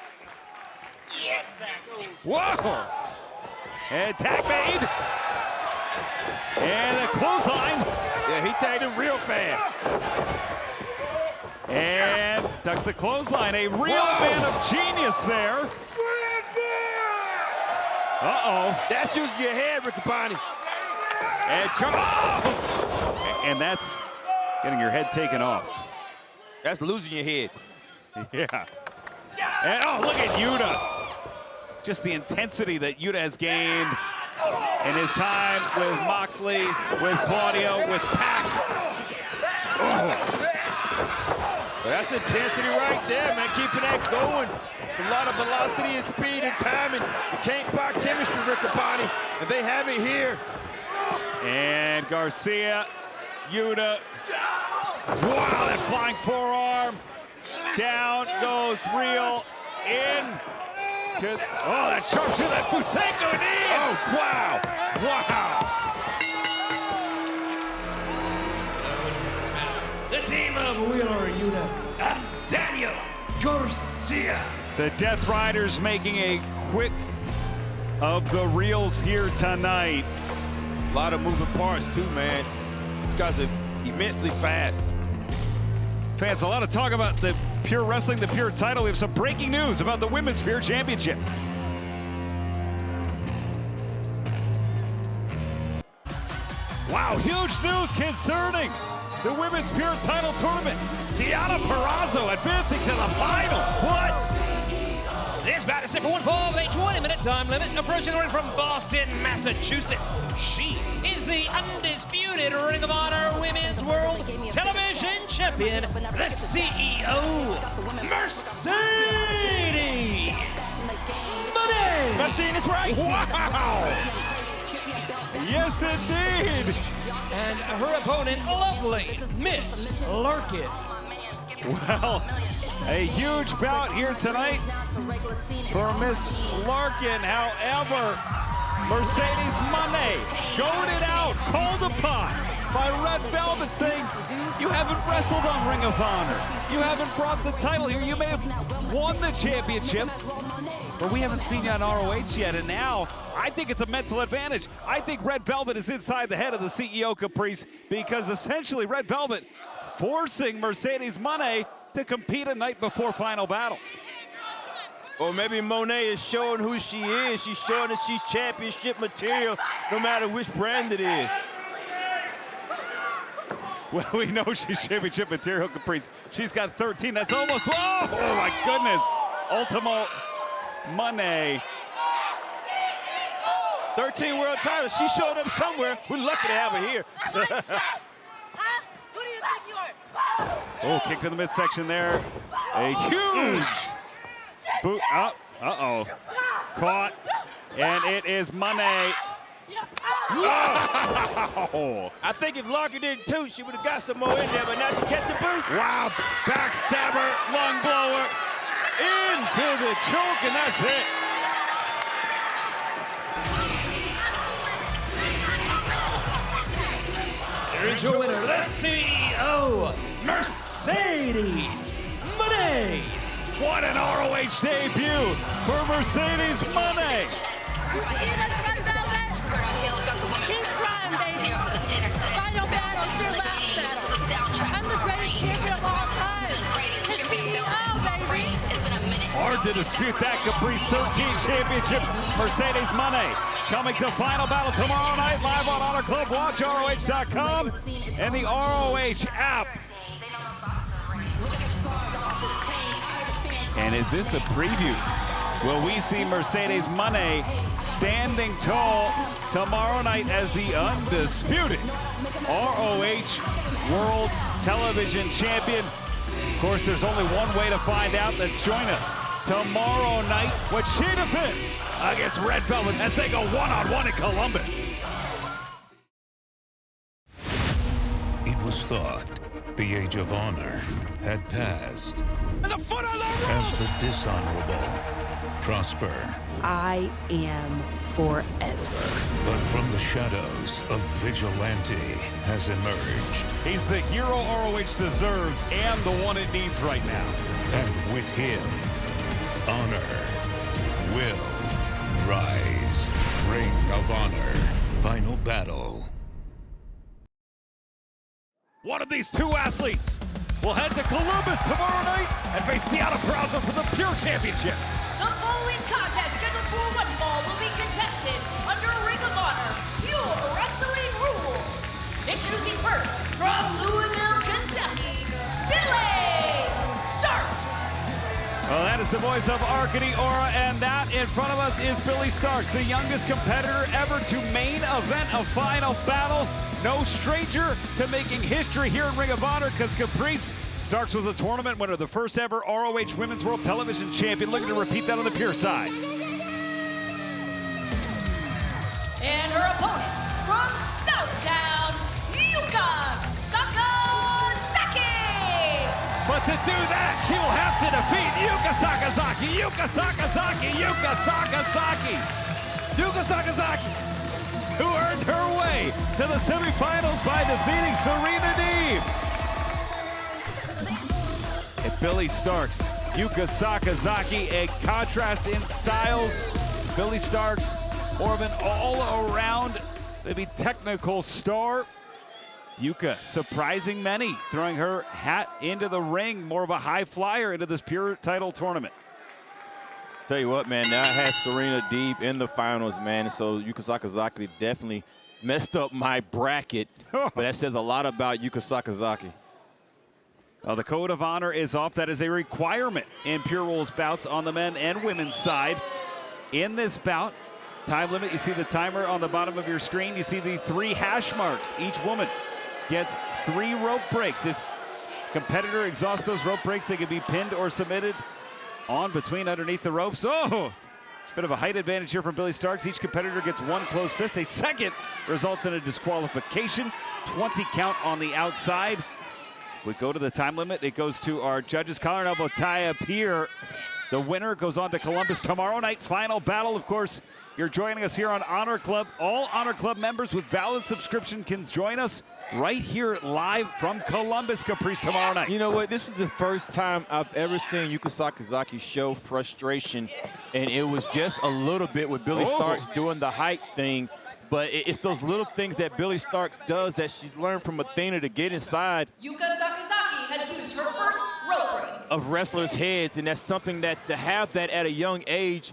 Whoa! And tag made. And a clothesline. Yeah, he tagged him real fast. And ducks the clothesline. A real man of genius there. Uh-oh. That's using your head, Riccaboni. And that's getting your head taken off. That's losing your head. Yeah. And oh, look at Yuta. Just the intensity that Yuta has gained in his time with Moxley, with Claudio, with Pac. Well, that's intensity right there, man. Keeping that going. A lot of velocity and speed and timing. You can't buy chemistry, Riccaboni, and they have it here. And Garcia, Yuta. Wow, that flying forearm. Down goes Real. In. Oh, that sharpshooter, that Busenko knee! Oh, wow! Wow! This match, the team of Wheeler Yuta and Daniel Garcia. The Death Riders making a quick of the reels here tonight. A lot of moving parts, too, man. These guys are immensely fast. Fans, a lot of talk about the Pure Wrestling, the Pure title. We have some breaking news about the Women's Pure Championship. Wow, huge news concerning the Women's Pure title tournament. Deonna Purrazzo advancing to the final. What? This bout is set for one fall with a 20-minute time limit. Approaching the ring from Boston, Massachusetts. She is the undisputed Ring of Honor Women's World Television Champion, the CEO, Mercedes Money. Am I seeing this right? Wow! Yes, indeed. And her opponent, lovely Miss Larkin. Well, a huge bout here tonight for Miss Larkin. However, Mercedes Money goaded out, called upon by Red Velvet, saying, you haven't wrestled on Ring of Honor. You haven't brought the title here. You may have won the championship, but we haven't seen you on ROH yet. And now, I think it's a mental advantage. I think Red Velvet is inside the head of the CEO, Caprice, because essentially Red Velvet forcing Mercedes Money to compete a night before Final Battle. Or maybe Monet is showing who she is. She's showing that she's championship material, no matter which brand it is. Well, we know she's championship material, Caprice. She's got 13. That's almost, whoa! Oh, my goodness. Ultimo Money. 13 world titles. She showed up somewhere. We're lucky to have her here. Who do you think you are? Oh, kick to the midsection there. A huge boot. Uh-oh. Caught. And it is Money. Oh. I think if Larkin didn't toot, she would have got some more in there, but now she catching boots. Wow, backstabber, lung blower, into the choke, and that's it. Here's your winner, the CEO, Mercedes Money. What an ROH debut for Mercedes Money. Keep trying, baby. Final battle, still last battle. I'm the greatest champion of all time. Kick me out, baby. Hard to dispute that, Caprice. 13 championships, Mercedes Money. Coming to Final Battle tomorrow night, live on HonorClub. Watch ROH.com and the ROH app. And is this a preview? Will we see Mercedes Money standing tall tomorrow night as the undisputed ROH World Television Champion? Of course, there's only one way to find out. Let's join us tomorrow night when she defends against Red Velvet as they go one-on-one in Columbus. It was thought the age of honor had passed. And the foot on the rope! As the dishonorable prosper. I am forever. But from the shadows, a vigilante has emerged. He's the hero ROH deserves and the one it needs right now. And with him, honor will rise. Ring of Honor. Final battle. One of these two athletes will head to Columbus tomorrow night and face Deanna Purrazzo for the Pure Championship. The following contest scheduled for one fall will be contested under Ring of Honor Pure Wrestling Rules. Introducing first from Louisville, Kentucky, Billy Starks. Well, that is the voice of Arkady Aura, and that in front of us is Billy Starks, the youngest competitor ever to main event a Final Battle. No stranger to making history here in Ring of Honor, because Caprice Starks was a tournament winner, the first ever ROH Women's World Television Champion. Looking to repeat that on the Pure side. And her opponent from Southtown, Yuka Sakazaki. But to do that, she will have to defeat Yuka Sakazaki. Yuka Sakazaki. Yuka Sakazaki. Yuka Sakazaki, who earned her way to the semifinals by defeating Serena Deeb. And Billy Starks, Yuka Sakazaki, a contrast in styles. Billy Starks, more of an all-around, maybe technical star. Yuka surprising many, throwing her hat into the ring, more of a high flyer into this Pure title tournament. Tell you what, man, I had Serena Deeb in the finals, man, so Yuka Sakazaki definitely messed up my bracket, but that says a lot about Yuka Sakazaki. Well, the Code of Honor is off. That is a requirement in Pure Rules bouts on the men and women's side. In this bout, time limit, you see the timer on the bottom of your screen. You see the 3 hash marks. Each woman gets 3 rope breaks. If competitor exhausts those rope breaks, they can be pinned or submitted on between underneath the ropes. Oh, bit of a height advantage here from Billy Starks. Each competitor gets 1 closed fist. A second results in a disqualification. 20 count on the outside. We go to the time limit. It goes to our judges, collar and elbow tie up here. The winner goes on to Columbus tomorrow night. Final battle, of course. You're joining us here on Honor Club. All Honor Club members with valid subscription can join us right here live from Columbus, Caprice, tomorrow night. You know what? This is the first time I've ever seen Yuka Sakazaki show frustration, and it was just a little bit with Billy Starks doing the hype thing, but it's those little things that Billy Starks does that she's learned from Athena to get inside Yuka Sakazaki has used her first rope break of wrestlers' heads, and that's something that to have that at a young age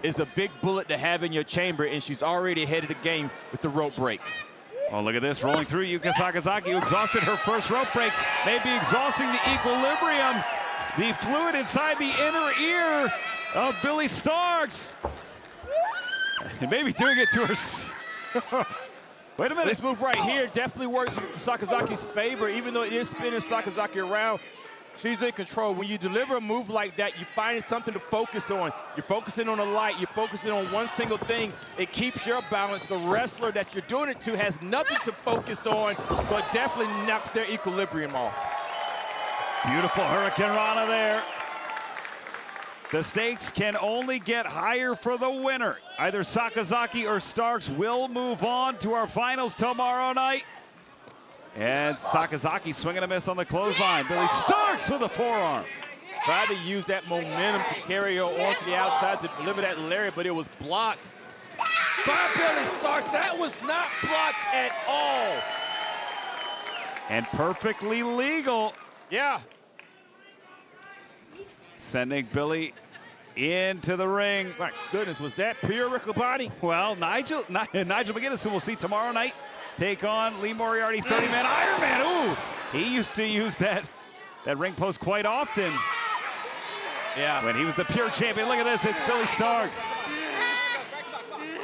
is a big bullet to have in your chamber, and she's already ahead of the game with the rope breaks. Oh, look at this, rolling through Yuka Sakazaki, who exhausted her first rope break, maybe exhausting the equilibrium. The fluid inside the inner ear of Billy Starks. And maybe doing it to her. Wait a minute. This move right here definitely works in Sakazaki's favor, even though it is spinning Sakazaki around. She's in control. When you deliver a move like that, you're finding something to focus on. You're focusing on a light. You're focusing on one single thing. It keeps your balance. The wrestler that you're doing it to has nothing to focus on, so it definitely knocks their equilibrium off. Beautiful Hurricane Rana there. The stakes can only get higher for the winner. Either Sakazaki or Starks will move on to our finals tomorrow night. And Sakazaki swinging a miss on the clothesline. Billy Starks with a forearm. Tried to use that momentum to carry her on to the outside to deliver that lariat, but it was blocked by Billy Starks. That was not blocked at all. And perfectly legal. Yeah. Sending Billy into the ring. My goodness, was that pure Riccoboni? Well, Nigel McGuinness, who we'll see tomorrow night, take on Lee Moriarty, 30-man Iron Man. Ooh, he used to use that ring post quite often. Yeah. When he was the pure champion. Look at this, it's Billy Starks.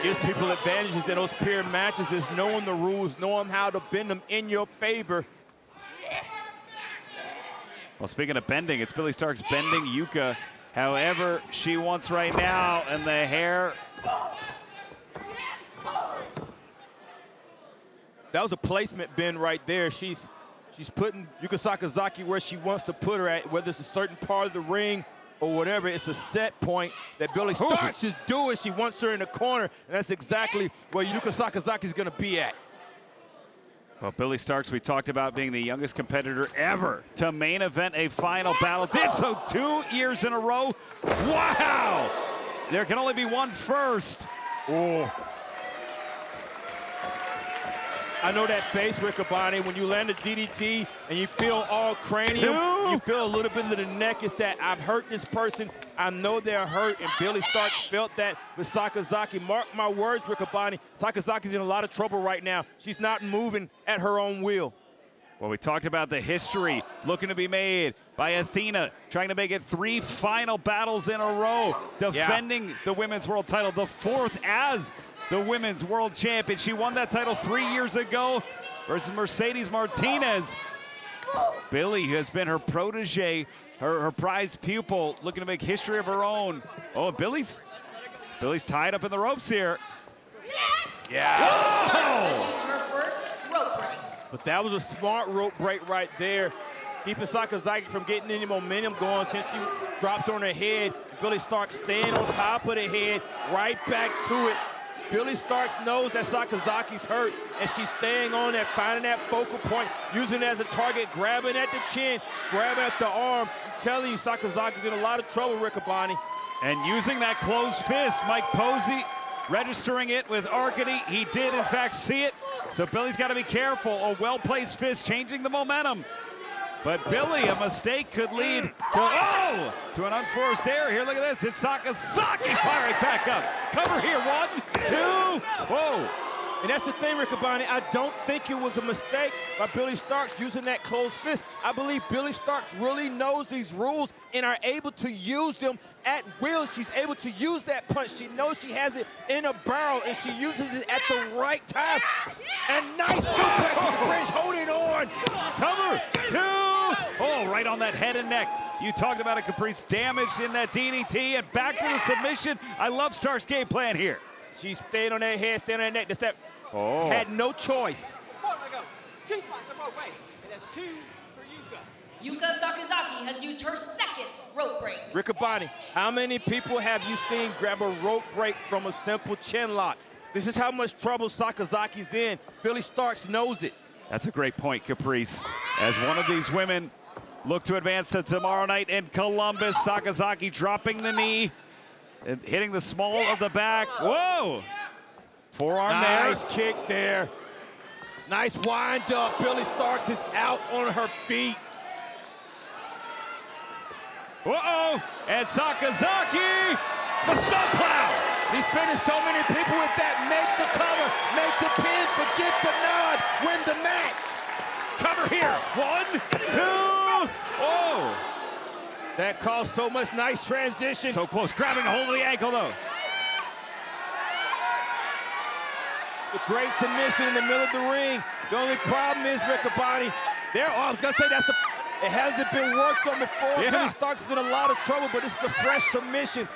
Gives people advantages in those pure matches is knowing the rules, knowing how to bend them in your favor. Well, speaking of bending, it's Billy Starks bending Yuka however she wants right now, and the hair. That was a placement bend right there. She's putting Yuka Sakazaki where she wants to put her at, whether it's a certain part of the ring or whatever. It's a set point that Billy Starks is doing. She wants her in the corner, and that's exactly where Yuka Sakazaki is going to be at. Well, Billy Starks, we talked about being the youngest competitor ever to main event a final battle. Did so 2 years in a row. Wow! There can only be one first. Oh. I know that face, Riccoboni, when you land a DDT and you feel all cranium, you feel a little bit of the neck. It's that I've hurt this person. I know they're hurt, and Billy Starks felt that with Sakazaki. Mark my words, Riccoboni, Sakazaki's in a lot of trouble right now. She's not moving at her own will. Well, we talked about the history looking to be made by Athena, trying to make it 3 final battles in a row, defending the women's world title, the 4th as the women's world champion. She won that title 3 years ago versus Mercedes Martinez. Billy has been her protege, her prized pupil, looking to make history of her own. Oh, Billy's tied up in the ropes here. Yeah. Whoa! Her first rope break. But that was a smart rope break right there, keeping Sakazaki from getting any momentum going since she dropped on her head. Billy Starks staying on top of the head, right back to it. Billy Starks knows that Sakazaki's hurt, and she's staying on that, finding that focal point, using it as a target, grabbing at the chin, grabbing at the arm. I'm telling you, Sakazaki's in a lot of trouble, Riccoboni. And using that closed fist, Mike Posey registering it with Arcady. He did, in fact, see it. So Billy's got to be careful. A well-placed fist changing the momentum. But Billy, a mistake could lead to an unforced error here. Look at this. It's Sakazaki firing back up. Cover here. 1, 2. Whoa. And that's the thing, Riccoboni. I don't think it was a mistake by Billy Starks using that closed fist. I believe Billy Starks really knows these rules and are able to use them at will. She's able to use that punch. She knows she has it in a barrel, and she uses it at the right time. And nice suplex to the bridge, holding on. Cover 2. Oh, right on that head and neck. You talked about a Caprice damage in that DDT, and back to the submission. I love Starks' game plan here. She's staying on that head, staying on that neck. That's that. Had no choice. 4 to go. 2 points of rope break, and that's 2 for Yuka. Yuka Sakazaki has used her second rope break. Riccaboni, how many people have you seen grab a rope break from a simple chin lock? This is how much trouble Sakazaki's in. Billy Starks knows it. That's a great point, Caprice. As one of these women look to advance to tomorrow night in Columbus, Sakazaki dropping the knee and hitting the small of the back. Whoa! Forearm there. Nice kick there. Nice wind up. Billy Starks is out on her feet. Uh-oh! And Sakazaki, the snowplow! He's finished so many people with that. Make the cover, make the pin, forget the nod, win the match. Cover here. 1, 2. Oh! That caused so much nice transition. So close, grabbing a hold of the ankle though. A great submission in the middle of the ring. The only problem is Riccaboni. There, I was gonna say it hasn't been worked on before. Yeah. Billy Starks is in a lot of trouble, but this is a fresh submission.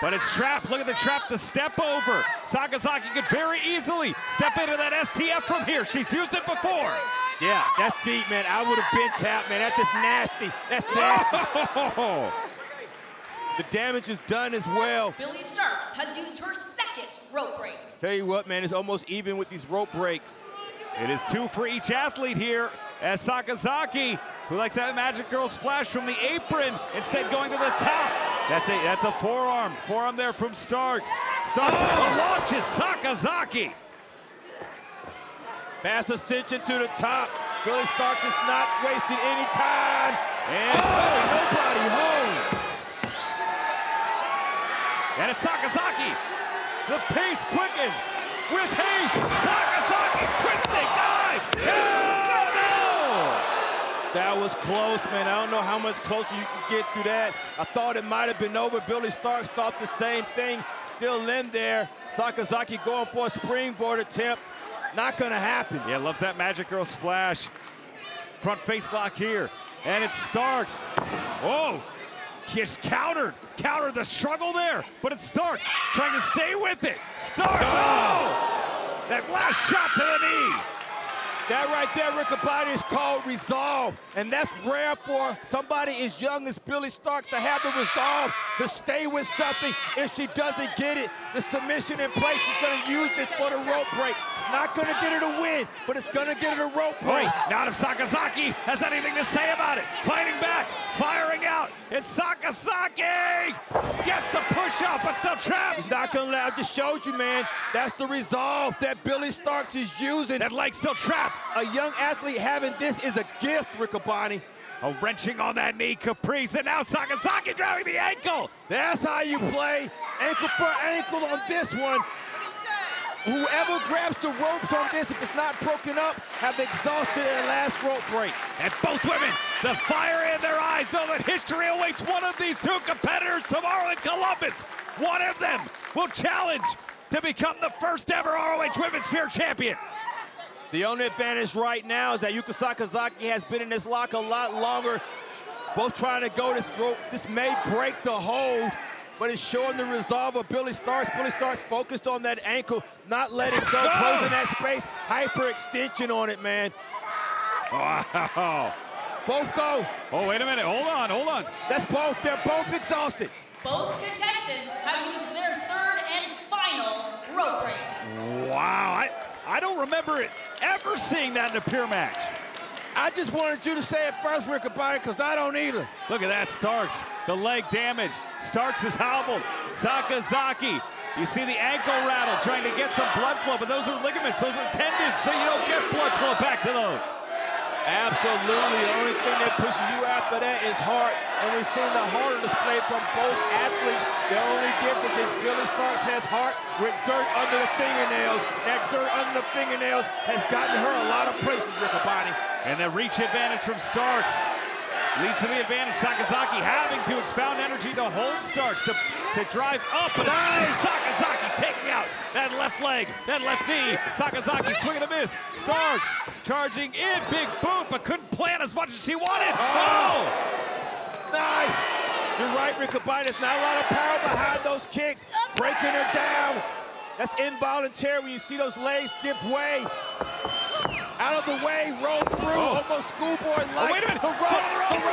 But it's trapped. Look at the trap, the step over. Sakazaki could very easily step into that STF from here. She's used it before. Yeah, that's deep, man. I would have been tapped, man. That's just nasty. That's nasty. The damage is done as well. Billy Starks has used her second rope break. Tell you what, man, it's almost even with these rope breaks. It is 2 for each athlete here, as Sakazaki, who likes that Magic Girl splash from the apron, instead going to the top. That's a forearm. Forearm there from Starks. Starks launches Sakazaki. Mass ascension to the top. Billy Starks is not wasting any time. And nobody home. And it's Sakazaki. The pace quickens with haste. Sakazaki twisting dive. No! That was close, man. I don't know how much closer you can get through that. I thought it might have been over. Billy Starks thought the same thing. Still in there. Sakazaki going for a springboard attempt. Not gonna happen. Yeah, loves that Magic Girl splash. Front face lock here. And it's Starks. Oh, he's countered the struggle there. But it's Starks trying to stay with it. Starks, oh! That last shot to the knee. That right there, Riccaboni, is called resolve. And that's rare for somebody as young as Billy Starks to have the resolve to stay with something. If she doesn't get it, the submission in place, she's gonna use this for the rope break. It's not gonna get her to win, but it's gonna get her to rope break. Not if Sakazaki has anything to say about it. Fighting back, firing out. It's Sakazaki! Gets the push up, but still trapped. He's not gonna let, I just showed you, man. That's the resolve that Billy Starks is using. That leg still trapped. A young athlete having this is a gift, Riccaboni. A wrenching on that knee, Caprice, and now Sakazaki grabbing the ankle. That's how you play. Ankle for ankle on this one. Whoever grabs the ropes on this, if it's not broken up, have exhausted their last rope break. And both women, the fire in their eyes, know that history awaits one of these two competitors tomorrow in Columbus. One of them will challenge to become the first ever ROH Women's Pure Champion. The only advantage right now is that Yuka Sakazaki has been in this lock a lot longer. Both trying to go this rope. This may break the hold, but it's showing the resolve of Billy Starks. Billy Starks focused on that ankle, not letting go, closing that space. Hyperextension on it, man. Wow. Both go. Oh, wait a minute. Hold on. That's both. They're both exhausted. Both contestants have used their third and final rope breaks. Wow. I don't remember it ever seeing that in a pure match. I just wanted you to say it first, Riccaboni, because I don't either. Look at that, Starks. The leg damage. Starks is hobbled. Sakazaki. You see the ankle rattle, trying to get some blood flow, but those are ligaments, those are tendons, so you don't get blood flow back to those. Absolutely. The only thing that pushes you after that is heart, and we've seen the heart display from both athletes. The only difference is Billy Starks has heart with dirt under the fingernails. That dirt under the fingernails has gotten her a lot of places, Riccaboni. And the reach advantage from Starks leads to the advantage. Sakazaki having to expound energy to hold Starks to drive up, but it's Sakazaki taking out that left leg, that left knee. Sakazaki swinging a miss. Starks charging in, big boot, but couldn't plant as much as she wanted. Oh! Nice. You're right, Riccaboni. There's not a lot of power behind those kicks. Breaking her down. That's involuntary when you see those legs give way. out of the way, roll through, almost schoolboy-like. Oh, wait a minute. Foot on the ropes.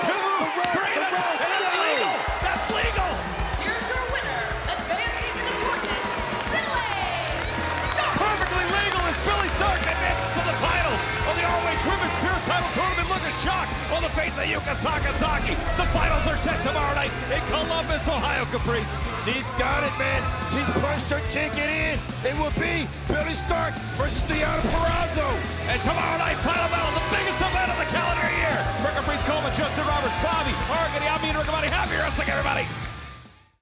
Bring it up. And that's legal. That's legal. Here's your winner, advancing to the tournament, Billy Stark. Perfectly legal as Billy Stark advances to the finals of the ROH Women's Pure Title Tournament. Look at shock on the face of Yuka Sakazaki. The finals are set tomorrow night in Columbus, Ohio, Caprice. She's got it, man. She's punched her ticket in. It will be Billy Stark versus Deonna Purrazzo. And tomorrow night, final battle, the biggest event of the calendar year. For Caprice Coleman, Justin Roberts, Bobby, Argany, I'm Rick Happy wrestling, everybody.